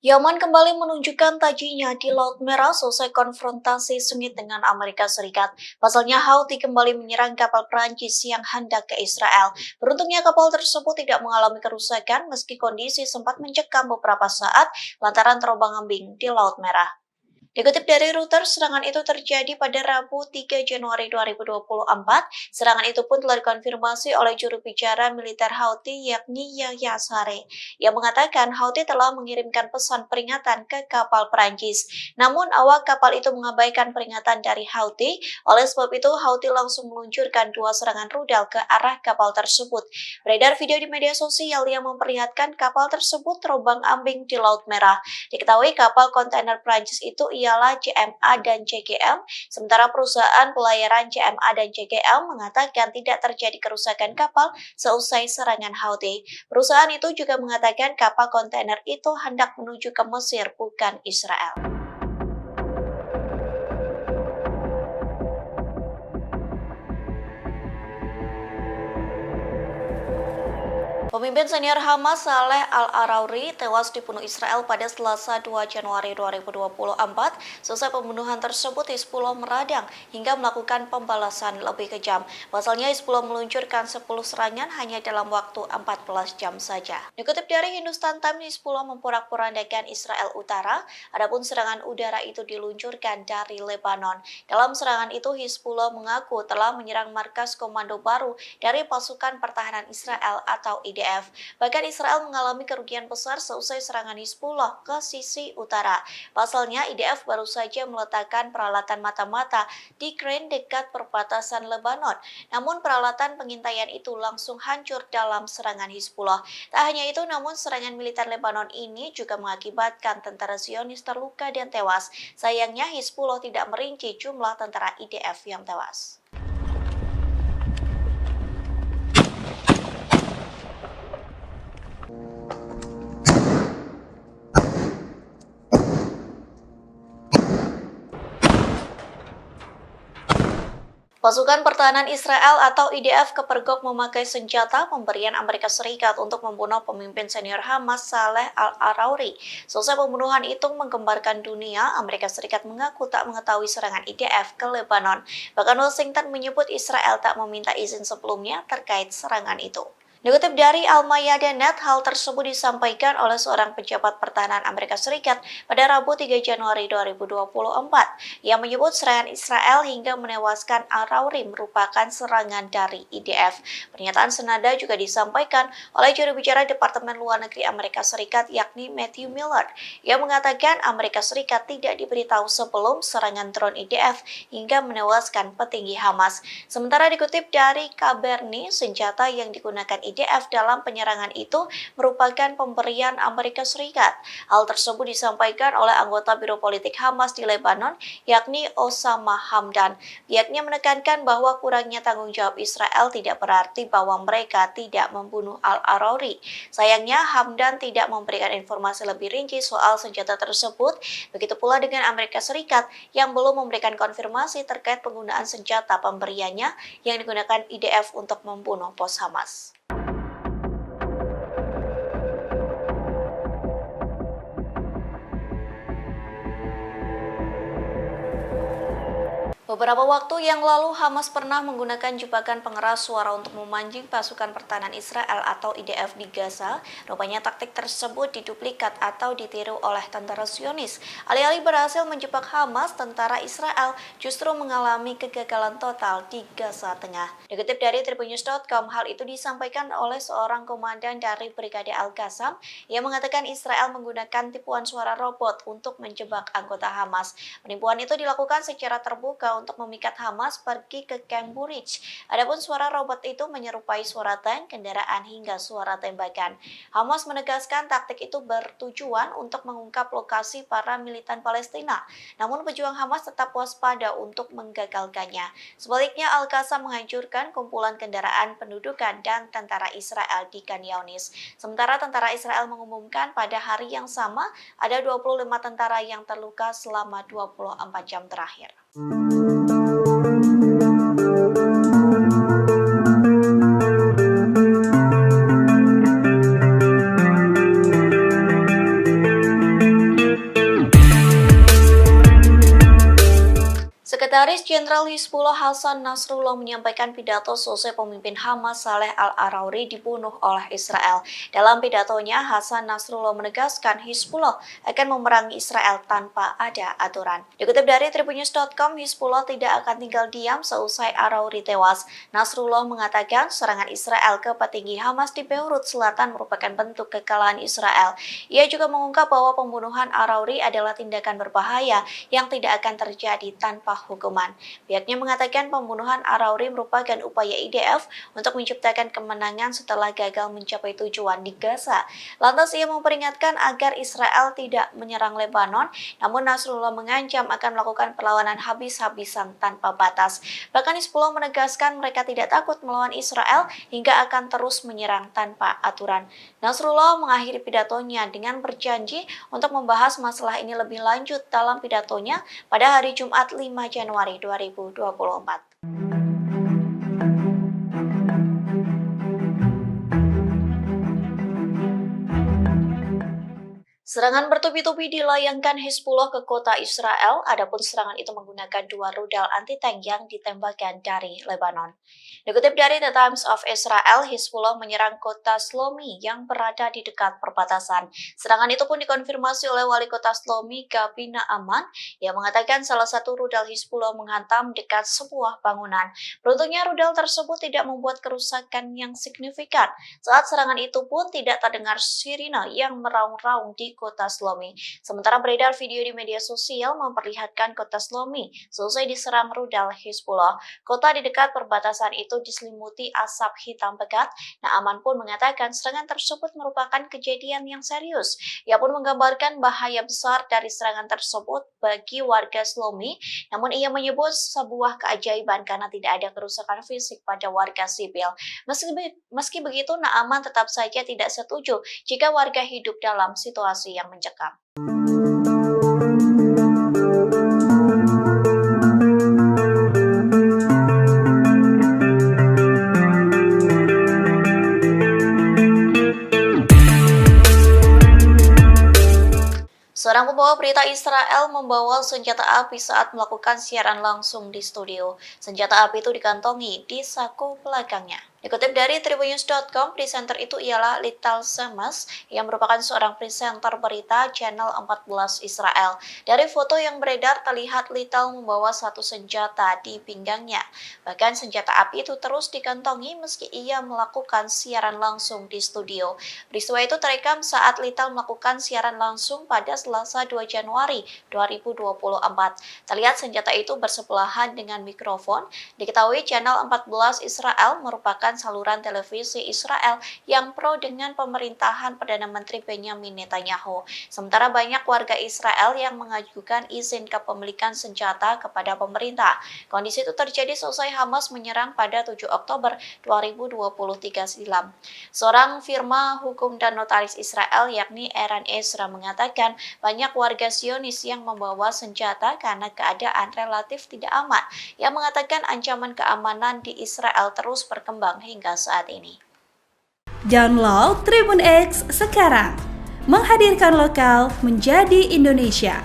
Yaman kembali menunjukkan tajinya di Laut Merah selesai konfrontasi sengit dengan Amerika Serikat. Pasalnya Houthi kembali menyerang kapal Perancis yang hendak ke Israel. Beruntungnya kapal tersebut tidak mengalami kerusakan meski kondisi sempat mencekam beberapa saat lantaran terombang-ambing di Laut Merah. Dikutip dari Reuters, serangan itu terjadi pada Rabu 3 Januari 2024. Serangan itu pun telah dikonfirmasi oleh juru bicara militer Houthi yakni Yahya Saree, yang mengatakan Houthi telah mengirimkan pesan peringatan ke kapal Perancis. Namun awak kapal itu mengabaikan peringatan dari Houthi, oleh sebab itu Houthi langsung meluncurkan dua serangan rudal ke arah kapal tersebut. Beredar video di media sosial yang memperlihatkan kapal tersebut terombang-ambing di Laut Merah. Diketahui kapal kontainer Prancis itu ialah CMA dan CGM, sementara perusahaan pelayaran CMA dan CGM mengatakan tidak terjadi kerusakan kapal seusai serangan Houthi. Perusahaan itu juga mengatakan kapal kontainer itu hendak menuju ke Mesir, bukan Israel. Pemimpin senior Hamas Saleh Al-Arauri tewas dibunuh Israel pada Selasa 2 Januari 2024. Selesai pembunuhan tersebut, Hizbullah meradang hingga melakukan pembalasan lebih kejam. Pasalnya Hizbullah meluncurkan 10 serangan hanya dalam waktu 14 jam saja. Dikutip dari Hindustan Times, Hizbullah memporak-porandakan Israel Utara, adapun serangan udara itu diluncurkan dari Lebanon. Dalam serangan itu, Hizbullah mengaku telah menyerang markas komando baru dari pasukan pertahanan Israel atau IDF. Bahkan Israel mengalami kerugian besar seusai serangan Hizbullah ke sisi utara. Pasalnya IDF baru saja meletakkan peralatan mata-mata di Keren dekat perbatasan Lebanon. Namun peralatan pengintaian itu langsung hancur dalam serangan Hizbullah. Tak hanya itu, namun serangan militer Lebanon ini juga mengakibatkan tentara Zionis terluka dan tewas. Sayangnya Hizbullah tidak merinci jumlah tentara IDF yang tewas. Pasukan Pertahanan Israel atau IDF kepergok memakai senjata pemberian Amerika Serikat untuk membunuh pemimpin senior Hamas Saleh Al-Arauri. Selesai pembunuhan itu menggemparkan dunia, Amerika Serikat mengaku tak mengetahui serangan IDF ke Lebanon. Bahkan Washington menyebut Israel tak meminta izin sebelumnya terkait serangan itu. Dikutip dari Al-Mayadeh.net, hal tersebut disampaikan oleh seorang pejabat pertahanan Amerika Serikat pada Rabu 3 Januari 2024 yang menyebut serangan Israel hingga menewaskan Al-Arauri merupakan serangan dari IDF. Pernyataan senada juga disampaikan oleh juru bicara Departemen Luar Negeri Amerika Serikat yakni Matthew Miller yang mengatakan Amerika Serikat tidak diberitahu sebelum serangan drone IDF hingga menewaskan petinggi Hamas. Sementara dikutip dari Kaberni, senjata yang digunakan IDF dalam penyerangan itu merupakan pemberian Amerika Serikat. Hal tersebut disampaikan oleh anggota Biro Politik Hamas di Lebanon, yakni Osama Hamdan. Pihaknya menekankan bahwa kurangnya tanggung jawab Israel tidak berarti bahwa mereka tidak membunuh Al-Arauri. Sayangnya, Hamdan tidak memberikan informasi lebih rinci soal senjata tersebut. Begitu pula dengan Amerika Serikat yang belum memberikan konfirmasi terkait penggunaan senjata pemberiannya yang digunakan IDF untuk membunuh pos Hamas. Beberapa waktu yang lalu, Hamas pernah menggunakan jebakan pengeras suara untuk memancing pasukan pertahanan Israel atau IDF di Gaza. Rupanya taktik tersebut diduplikat atau ditiru oleh tentara Zionis. Alih-alih berhasil menjebak Hamas, tentara Israel justru mengalami kegagalan total di Gaza Tengah. Dikutip dari tribunnews.com, hal itu disampaikan oleh seorang komandan dari Brigade Al-Qassam yang mengatakan Israel menggunakan tipuan suara robot untuk menjebak anggota Hamas. Penipuan itu dilakukan secara terbuka untuk memikat Hamas pergi ke Camp Buridge. Adapun suara robot itu menyerupai suara tank, kendaraan hingga suara tembakan. Hamas menegaskan taktik itu bertujuan untuk mengungkap lokasi para militan Palestina. Namun pejuang Hamas tetap waspada untuk menggagalkannya. Sebaliknya, Al-Qassam menghancurkan kumpulan kendaraan pendudukan dan tentara Israel di Khan Younis. Sementara tentara Israel mengumumkan pada hari yang sama ada 25 tentara yang terluka selama 24 jam terakhir. Sekretaris Jenderal Hizbullah Hasan Nasrullah menyampaikan pidato selesai pemimpin Hamas Saleh Al-Arauri dibunuh oleh Israel. Dalam pidatonya, Hasan Nasrullah menegaskan Hizbullah akan memerangi Israel tanpa ada aturan. Dikutip dari Tribunnews.com, Hizbullah tidak akan tinggal diam seusai Arauri tewas. Nasrullah mengatakan serangan Israel ke petinggi Hamas di Beirut Selatan merupakan bentuk kekalahan Israel. Ia juga mengungkap bahwa pembunuhan Arauri adalah tindakan berbahaya yang tidak akan terjadi tanpa hukuman. Pihaknya mengatakan pembunuhan Arauri merupakan upaya IDF untuk menciptakan kemenangan setelah gagal mencapai tujuan di Gaza. Lantas ia memperingatkan agar Israel tidak menyerang Lebanon, namun Nasrullah mengancam akan melakukan perlawanan habis-habisan tanpa batas. Bahkan Hizbullah menegaskan mereka tidak takut melawan Israel hingga akan terus menyerang tanpa aturan. Nasrullah mengakhiri pidatonya dengan berjanji untuk membahas masalah ini lebih lanjut dalam pidatonya pada hari Jumat 5 Januari 2024. Serangan bertubi-tubi dilayangkan Hizbullah ke kota Israel, adapun serangan itu menggunakan 2 rudal anti-tank yang ditembakkan dari Lebanon. Dikutip dari The Times of Israel, Hizbullah menyerang kota Shlomi yang berada di dekat perbatasan. Serangan itu pun dikonfirmasi oleh wali kota Shlomi, Gabi Naaman, yang mengatakan salah satu rudal Hizbullah menghantam dekat sebuah bangunan. Beruntungnya rudal tersebut tidak membuat kerusakan yang signifikan. Saat serangan itu pun tidak terdengar sirine yang meraung-raung di kota Shlomi. Sementara beredar video di media sosial memperlihatkan kota Shlomi selesai diserang rudal Hizbullah. Kota di dekat perbatasan itu diselimuti asap hitam pekat. Naaman pun mengatakan serangan tersebut merupakan kejadian yang serius. Ia pun menggambarkan bahaya besar dari serangan tersebut bagi warga Shlomi, namun ia menyebut sebuah keajaiban karena tidak ada kerusakan fisik pada warga sipil. Meski begitu, Naaman tetap saja tidak setuju jika warga hidup dalam situasi yang mencekam. Seorang pembawa berita Israel membawa senjata api saat melakukan siaran langsung di studio. Senjata api itu dikantongi di saku belakangnya. Dikutip dari Tribunnews.com, presenter itu ialah Lital Semes yang merupakan seorang presenter berita channel 14 Israel. Dari foto yang beredar terlihat Lital membawa satu senjata di pinggangnya. Bahkan senjata api itu terus dikantongi meski ia melakukan siaran langsung di studio. Peristiwa itu terekam saat Lital melakukan siaran langsung pada Selasa 2 Januari 2024. Terlihat senjata itu bersebelahan dengan mikrofon. Diketahui channel 14 Israel merupakan saluran televisi Israel yang pro dengan pemerintahan Perdana Menteri Benjamin Netanyahu. Sementara banyak warga Israel yang mengajukan izin kepemilikan senjata kepada pemerintah. Kondisi itu terjadi selesai Hamas menyerang pada 7 Oktober 2023 silam. Seorang firma hukum dan notaris Israel yakni Eran Ezra mengatakan banyak warga Zionis yang membawa senjata karena keadaan relatif tidak aman. Ia mengatakan ancaman keamanan di Israel terus berkembang hingga saat ini. Download Tribun X sekarang, menghadirkan lokal menjadi Indonesia.